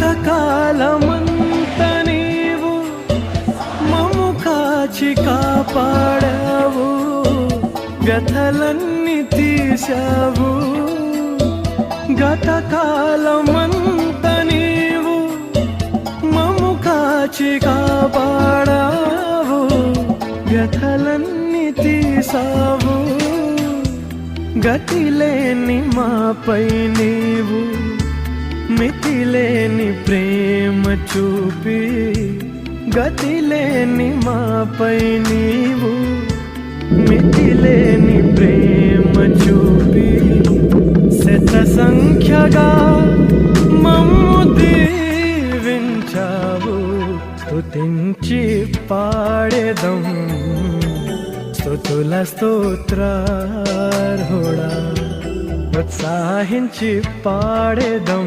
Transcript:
గతకాలమంత నీవు మమ్ము కాచి కాపాడావు, వ్యథలన్నీ తీశావు. గతకాలమంత నీవు మమ్ము కాచి కాపాడావు, వ్యథలన్నీ తీసావు. గతిలేని మాపై నీవు మితిలేని ప్రేమ చూపి, గతిలేని మాపై నీవు మితిలేని ప్రేమ చూపి, శత సంఖ్యగా మమ్ము దీవించావు. స్తుతించి పాడేదం స్తుతుల స్తోత్రార్హుడా, ఉత్సాహించి పాడేదం.